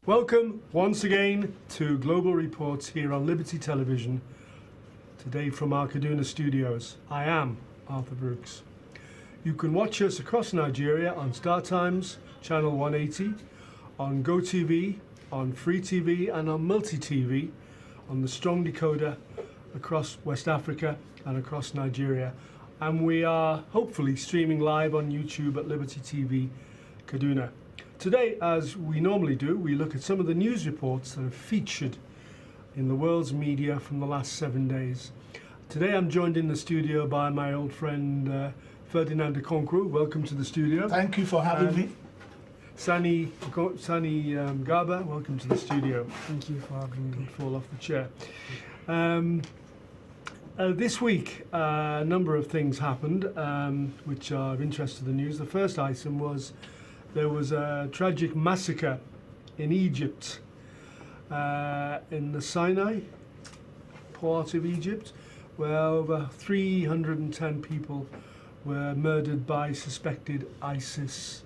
Welcome once again to Global Reports here on Liberty Television, today from our Kaduna studios. I am Arthur Brooks. You can watch us across Nigeria on Star Times, Channel 180, on GoTV, on Free TV and on Multi TV, on the Strong Decoder across West Africa and across Nigeria. And we are hopefully streaming live on YouTube at Liberty TV Kaduna. Today, as we normally do, we look at some of the news reports that have featured in the world's media from the last 7 days. Today I'm joined in the studio by my old friend Ferdinand Okonkwo. Welcome to the studio. Thank you for having me. Sani Garba, welcome to the studio. Thank you for having me. Don't fall off the chair. This week, a number of things happened which are of interest to the news. The first item was there was a tragic massacre in Egypt, in the Sinai part of Egypt, where over 310 people were murdered by suspected ISIS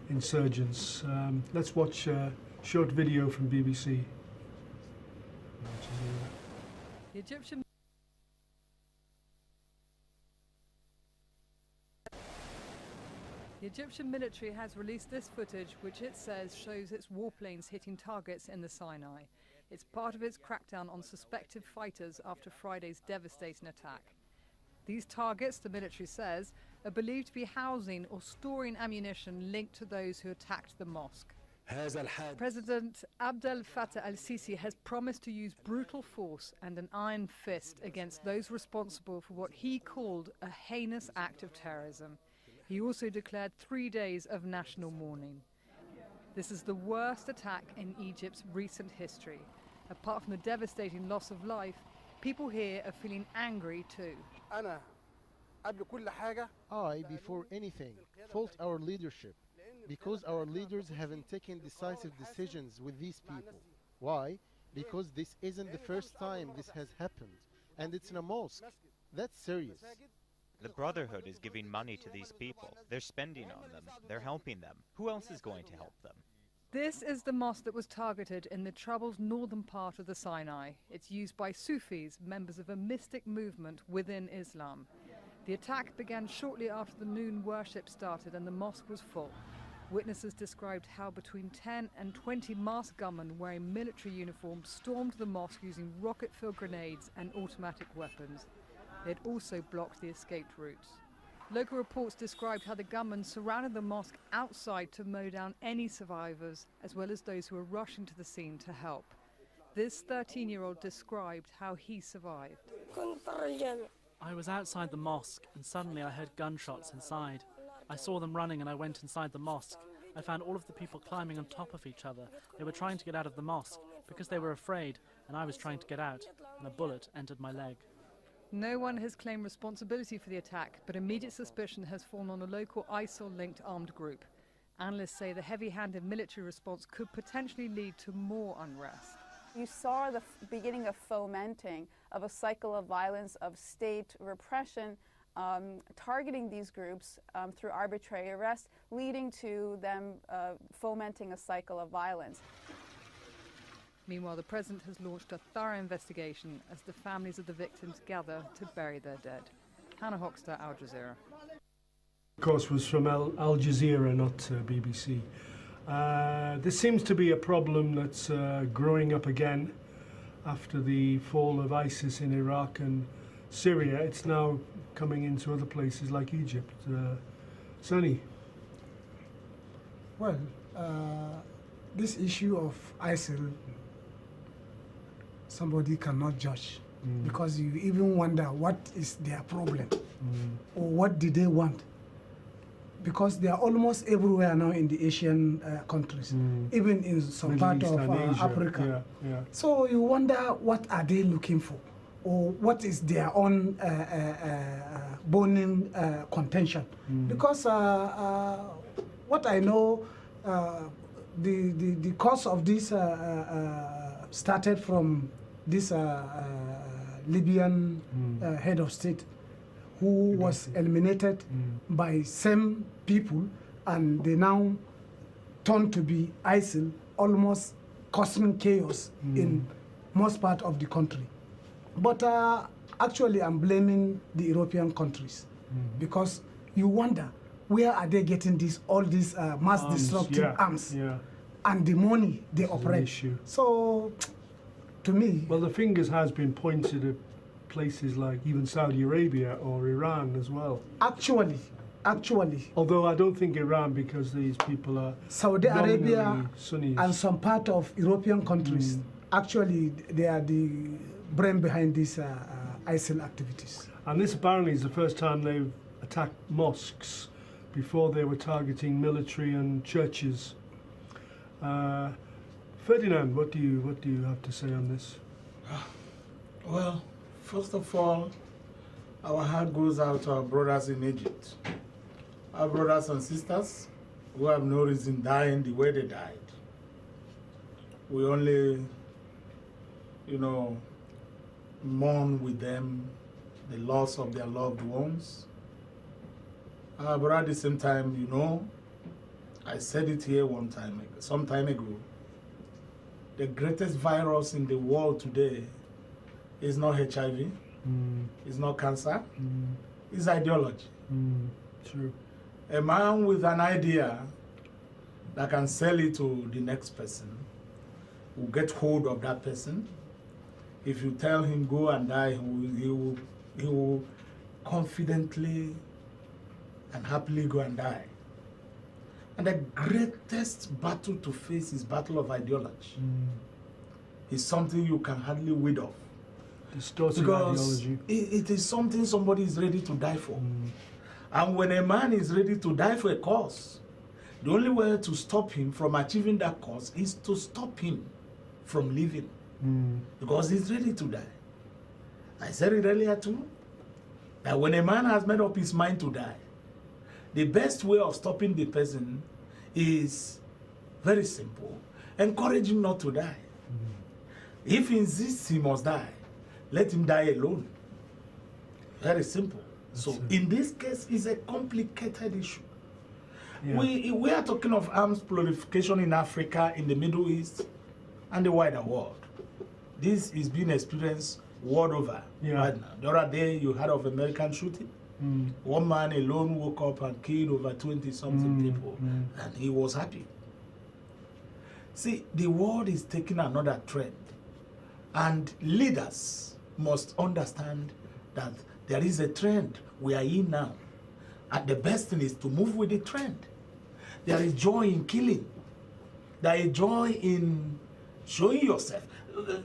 insurgents. Let's watch a short video from BBC. The Egyptian military has released this footage, which it says shows its warplanes hitting targets in the Sinai. It's part of its crackdown on suspected fighters after Friday's devastating attack. These targets, the military says, are believed to be housing or storing ammunition linked to those who attacked the mosque. President Abdel Fattah al-Sisi has promised to use brutal force and an iron fist against those responsible for what he called a heinous act of terrorism. He also declared 3 days of national mourning. This is the worst attack in Egypt's recent history. Apart from the devastating loss of life, people here are feeling angry too. I, before anything, fault our leadership, because our leaders haven't taken decisive decisions with these people. Why? Because this isn't the first time this has happened, and it's in a mosque. That's serious. The Brotherhood is giving money to these people. They're spending on them. They're helping them. Who else is going to help them? This is the mosque that was targeted in the troubled northern part of the Sinai. It's used by Sufis, members of a mystic movement within Islam. The attack began shortly after the noon worship started and the mosque was full. Witnesses described how between 10 and 20 masked gunmen wearing military uniforms stormed the mosque using rocket-filled grenades and automatic weapons. They had also blocked the escaped routes. Local reports described how the gunmen surrounded the mosque outside to mow down any survivors, as well as those who were rushing to the scene to help. This 13-year-old described how he survived. I was outside the mosque and suddenly I heard gunshots inside. I saw them running and I went inside the mosque. I found all of the people climbing on top of each other. They were trying to get out of the mosque because they were afraid, and I was trying to get out, and a bullet entered my leg. No one has claimed responsibility for the attack, but immediate suspicion has fallen on a local ISIL-linked armed group. Analysts say the heavy-handed military response could potentially lead to more unrest. You saw the beginning of fomenting of a cycle of violence, of state repression, targeting these groups through arbitrary arrest, leading to them fomenting a cycle of violence. Meanwhile, the president has launched a thorough investigation as the families of the victims gather to bury their dead. Hannah Hoxter, Al Jazeera. Of course, was from Al Jazeera, not BBC. This seems to be a problem that's growing up again after the fall of ISIS in Iraq and Syria. It's now coming into other places like Egypt. Sani? Well, this issue of ISIL, somebody cannot judge because you even wonder what is their problem or what did they want, because they are almost everywhere now in the Asian countries, even in some Middle part East of and Asia. Africa. Yeah. So you wonder what are they looking for, or what is their own burning contention, because what I know, the cause of this started from this Libyan head of state who was eliminated by same people, and they now turned to be ISIL almost causing chaos in most part of the country. But actually, I'm blaming the European countries because you wonder where are they getting all these mass destructive arms and the money they operate. So, to me, well, the fingers has been pointed at places like even Saudi Arabia or Iran as well. Actually, although I don't think Iran, because these people are Saudi Arabia Sunnis. and some part of European countries, actually, they are the brain behind these ISIL activities. And this apparently is the first time they've attacked mosques. Before they were targeting military and churches. Ferdinand, what do you have to say on this? Well, first of all, our heart goes out to our brothers in Egypt. Our brothers and sisters who have no reason dying the way they died. We only, mourn with them the loss of their loved ones. But at the same time, I said it here some time ago, the greatest virus in the world today is not HIV, it's not cancer, it's ideology. True. A man with an idea that can sell it to the next person will get hold of that person. If you tell him go and die, he will confidently and happily go and die. And the greatest battle to face is battle of ideology. It's something you can hardly rid of. Distorted because ideology. It is something somebody is ready to die for. And when a man is ready to die for a cause, the only way to stop him from achieving that cause is to stop him from living. Because he's ready to die. I said it earlier too, that when a man has made up his mind to die, the best way of stopping the person is very simple. Encourage him not to die. If he insists he must die, let him die alone. Very simple. So in this case, it's a complicated issue. We are talking of arms proliferation in Africa, in the Middle East, and the wider world. This is being experienced world over right now. The other day, you heard of American shooting. One man alone woke up and killed over 20-something people, and he was happy. See, the world is taking another trend, and leaders must understand that there is a trend we are in now, and the best thing is to move with the trend. There is joy in killing. There is joy in showing yourself.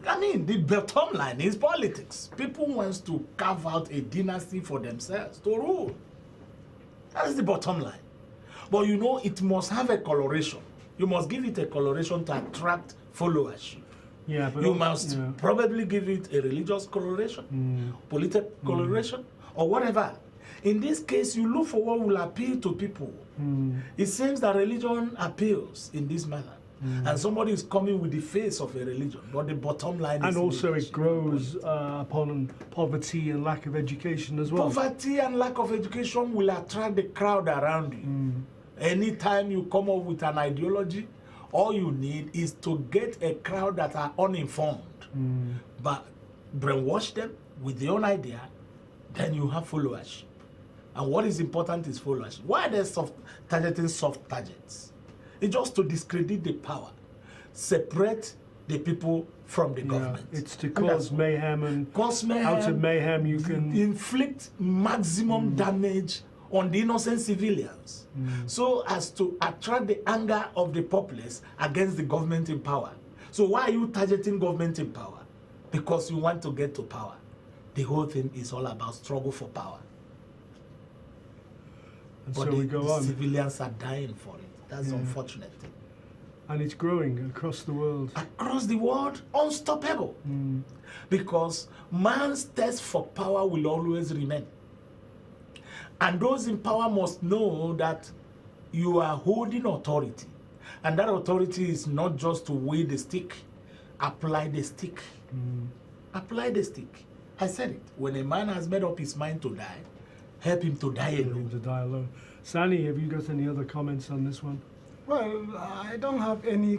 I mean, the bottom line is politics. People want to carve out a dynasty for themselves to rule. That's the bottom line. But it must have a coloration. You must give it a coloration to attract followership. Yeah, but you must probably give it a religious coloration, political coloration, or whatever. In this case, you look for what will appeal to people. It seems that religion appeals in this manner. And somebody is coming with the face of a religion, but the bottom line is... And also it grows upon poverty and lack of education as well. Poverty and lack of education will attract the crowd around you. Anytime you come up with an ideology, all you need is to get a crowd that are uninformed. But brainwash them with your own idea, then you have followers. And what is important is followers. Why are they targeting soft targets? It's just to discredit the power, separate the people from the government. It's to cause mayhem, and cause mayhem, out of mayhem you can inflict maximum damage on the innocent civilians, so as to attract the anger of the populace against the government in power. So why are you targeting government in power? Because you want to get to power. The whole thing is all about struggle for power. And but so we go on. Civilians are dying for it. That's unfortunate. And it's growing across the world. Across the world, unstoppable. Because man's thirst for power will always remain. And those in power must know that you are holding authority. And that authority is not just to wield the stick. Apply the stick. Apply the stick. I said it. When a man has made up his mind to die, help him to die alone. Sani, have you got any other comments on this one? Well, I don't have any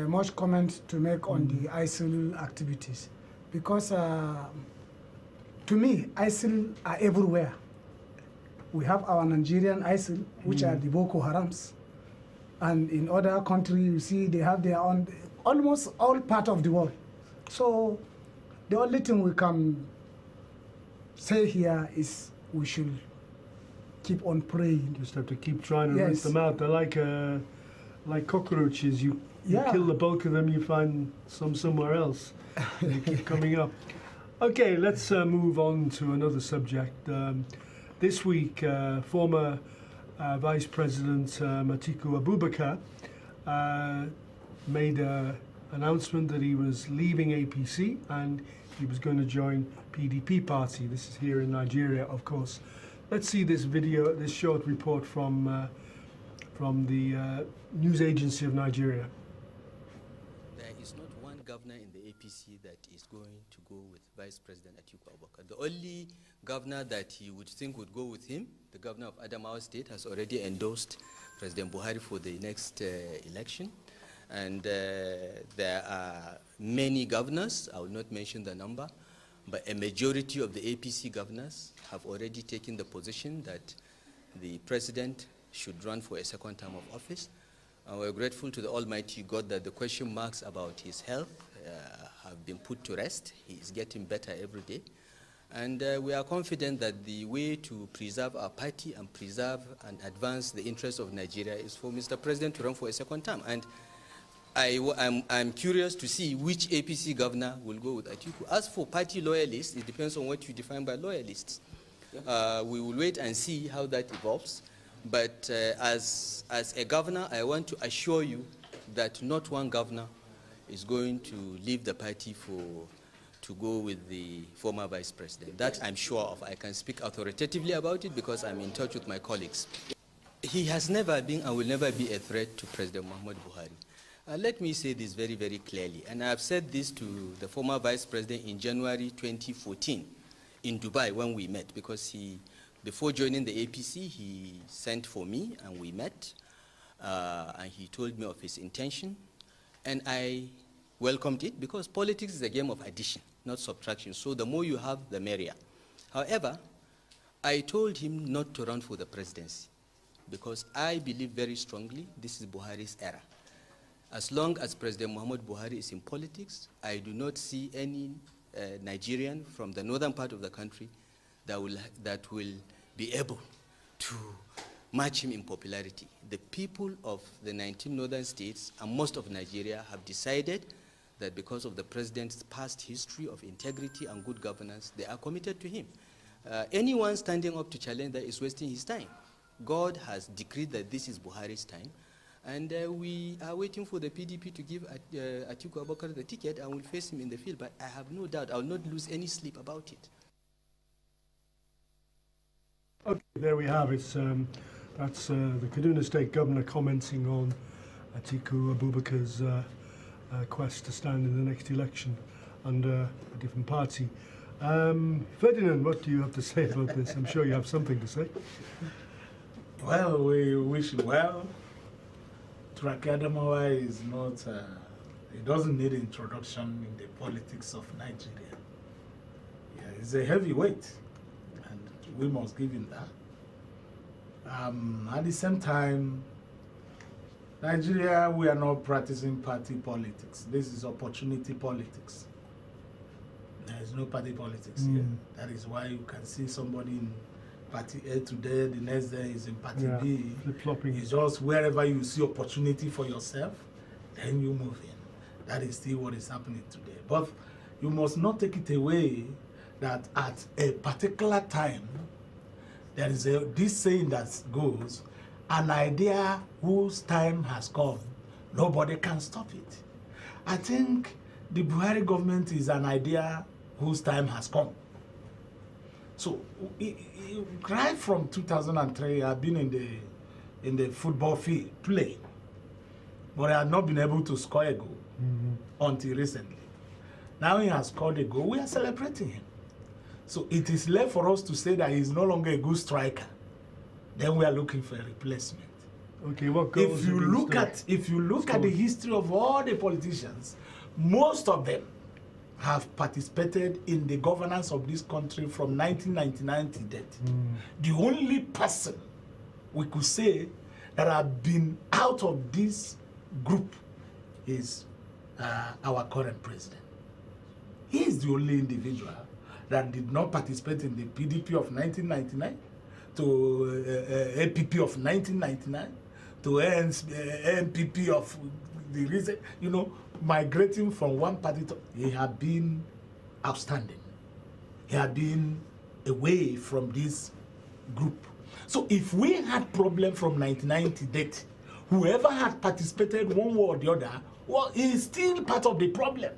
much comment to make on the ISIL activities because to me, ISIL are everywhere. We have our Nigerian ISIL, which are the Boko Harams. And in other countries, you see, they have their own, almost all part of the world. So the only thing we can say here is we should keep on praying. Just have to keep trying to rinse them out. They're like cockroaches. You kill the bulk of them, you find some somewhere else. They keep coming up. Okay, let's move on to another subject. This week, former Vice-President Atiku Abubakar made an announcement that he was leaving APC and he was going to join PDP Party. This is here in Nigeria, of course. Let's see this video, this short report from the news agency of Nigeria. There is not one governor in the APC that is going to go with Vice-President Atiku Abubakar. The only governor that he would think would go with him, the governor of Adamawa State, has already endorsed President Buhari for the next election. And there are many governors, I will not mention the number, but a majority of the APC governors have already taken the position that the president should run for a second term of office. And we're grateful to the Almighty God that the question marks about his health have been put to rest. He is getting better every day. And we are confident that the way to preserve our party and preserve and advance the interests of Nigeria is for Mr. President to run for a second term. And I'm curious to see which APC governor will go with Atiku. As for party loyalists, it depends on what you define by loyalists. We will wait and see how that evolves. But as a governor, I want to assure you that not one governor is going to leave the party to go with the former vice president. That I'm sure of. I can speak authoritatively about it because I'm in touch with my colleagues. He has never been and will never be a threat to President Muhammadu Buhari. Let me say this very, very clearly, and I have said this to the former vice president in January 2014 in Dubai when we met, because before joining the APC, he sent for me and we met, and he told me of his intention, and I welcomed it because politics is a game of addition, not subtraction. So the more you have, the merrier. However, I told him not to run for the presidency because I believe very strongly this is Buhari's era. As long as President Muhammad Buhari is in politics, I do not see any Nigerian from the northern part of the country that will be able to match him in popularity. The people of the 19 northern states and most of Nigeria have decided that because of the president's past history of integrity and good governance, they are committed to him. Anyone standing up to challenge that is wasting his time. God has decreed that this is Buhari's time, and we are waiting for the PDP to give Atiku Abubakar the ticket, and we'll face him in the field. But I have no doubt I will not lose any sleep about it. Okay, there we have it. That's the Kaduna State Governor commenting on Atiku Abubakar's quest to stand in the next election under a different party. Ferdinand, what do you have to say about this? I'm sure you have something to say. Well, we wish him well. Adamawa is not, it doesn't need introduction in the politics of Nigeria. Yeah, he's a heavyweight, and we must give him that. At the same time, Nigeria, we are not practicing party politics. This is opportunity politics. There is no party politics here. That is why you can see somebody in party A today, the next day is in party B. Flip-flopping. It's just wherever you see opportunity for yourself, then you move in. That is still what is happening today. But you must not take it away that at a particular time, there is this saying that goes, an idea whose time has come, nobody can stop it. I think the Buhari government is an idea whose time has come. So, right from 2003, I've been in the football field playing, but I have not been able to score a goal until recently. Now he has scored a goal. We are celebrating him. So it is left for us to say that he's no longer a good striker. Then we are looking for a replacement. Okay, what goals If you have been look stored? at the history of all the politicians, most of them have participated in the governance of this country from 1999 to date. The only person we could say that have been out of this group is our current president. He is the only individual that did not participate in the PDP of 1999, to APP of 1999, to NPP of the recent, migrating from one party to, he had been outstanding. He had been away from this group. So if we had problem from 1999 to date, whoever had participated one way or the other, well, he is still part of the problem.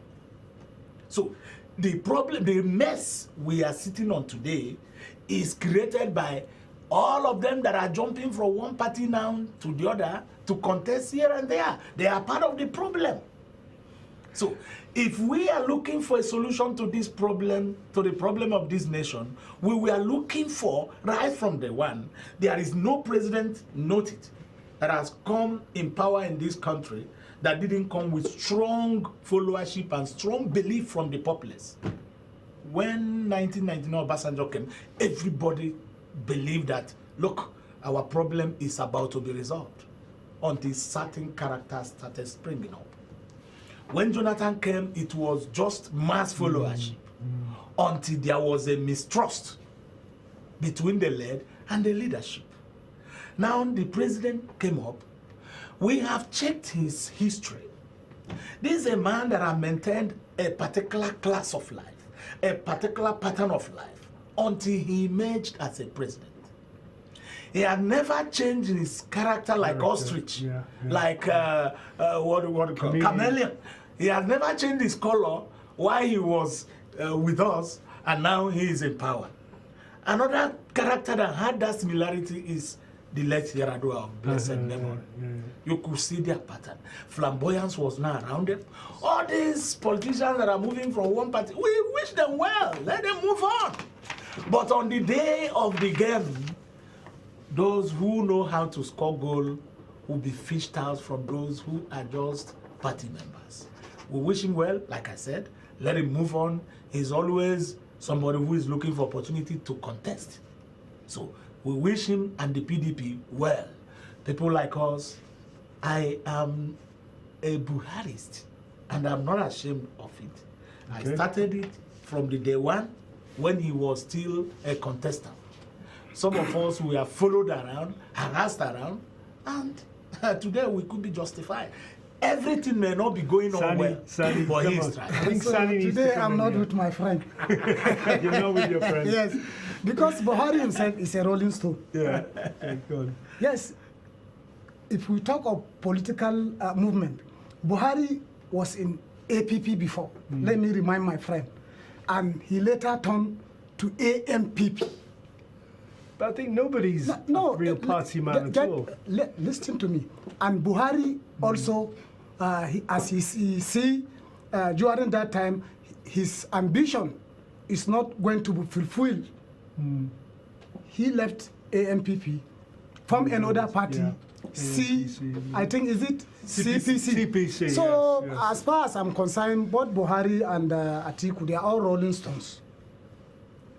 So the problem, the mess we are sitting on today is created by all of them that are jumping from one party now to the other to contest here and there. They are part of the problem. So if we are looking for a solution to this problem, to the problem of this nation, we were looking for, right from the one, there is no president, noted, that has come in power in this country that didn't come with strong followership and strong belief from the populace. When 1999 Obasanjo came, everybody believed that, look, our problem is about to be resolved, until certain characters started springing up. When Jonathan came, it was just mass followership, until there was a mistrust between the led and the leadership. Now the president came up. We have checked his history. This is a man that has maintained a particular class of life, a particular pattern of life, until he emerged as a president. He had never changed his character like ostrich, like what do you call chameleon. He had never changed his color while he was with us, and now he is in power. Another character that had that similarity is the late Yaradua of blessed memory. You could see their pattern. Flamboyance was not around them. All these politicians that are moving from one party, we wish them well. Let them move on. But on the day of the game, those who know how to score goal will be fished out from those who are just party members. We wish him well, like I said. Let him move on. He's always somebody who is looking for opportunity to contest. So we wish him and the PDP well. People like us, I am a Buharist, and I'm not ashamed of it. Okay. I started it from the day one when he was still a contestant. Some of us, we are followed around, harassed around, and today we could be justified. Everything may not be going on well, but he's trying. I think So Sani needs today to come I'm in not here. with my friend. You're not with your friend. Yes, because Buhari himself is a rolling stone. Yeah, okay, good. Yes, if we talk of political movement, Buhari was in APP before. Let me remind my friend. And he later turned to AMPP. But I think nobody's a real party man at all. Listen to me. And Buhari also, as he see during that time, his ambition is not going to be fulfilled. He left AMPP, formed another party, I think is it CPC. CPC. So yes. as far as I'm concerned, both Buhari and Atiku, they are all rolling stones.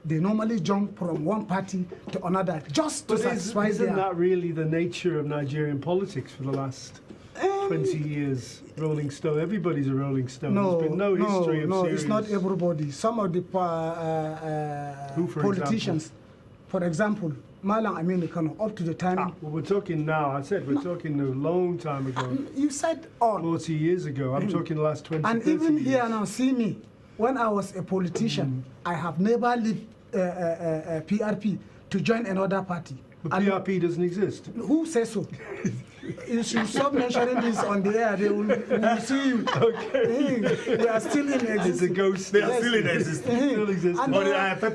They normally jump from one party to another just to satisfy isn't that really the nature of Nigerian politics for the last 20 years? Rolling stone. Everybody's a rolling stone. There's been no history of serious... it's not everybody. Some of the politicians, for example, Malang Aminu Kano, up to the time... well, we're talking now. I said we're talking a long time ago. You said all. 40 years ago. I'm talking the last 20, And 30 even years. here now, see me. When I was a politician, I have never left PRP to join another party. But PRP doesn't exist. Who says so? You should stop mentioning this on the air. They will see you. Okay. They are still in existence. It's a ghost. They are still in existence. Still exists. And, But paper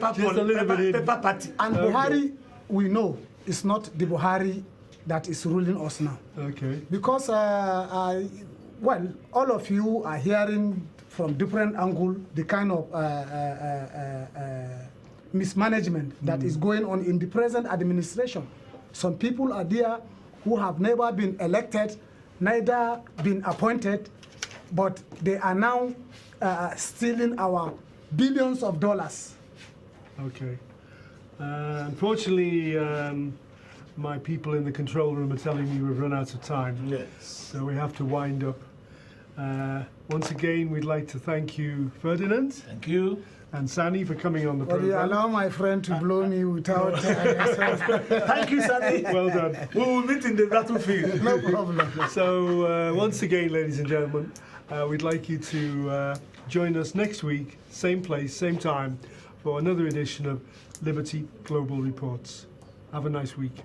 party. And Buhari, we know, is not the Buhari that is ruling us now. Okay. Because, well, all of you are hearing from different angles the kind of mismanagement that is going on in the present administration. Some people are there who have never been elected, neither been appointed, but they are now stealing our billions of dollars. Okay. Unfortunately, my people in the control room are telling me we've run out of time. Yes. So we have to wind up. Once again, we'd like to thank you, Ferdinand. Thank you. And Sani for coming on the But you program. allow my friend to blow me without Thank you, Sani. Well done. We will meet in the battlefield. no problem. So once again, ladies and gentlemen, we'd like you to join us next week, same place, same time, for another edition of Liberty Global Reports. Have a nice week.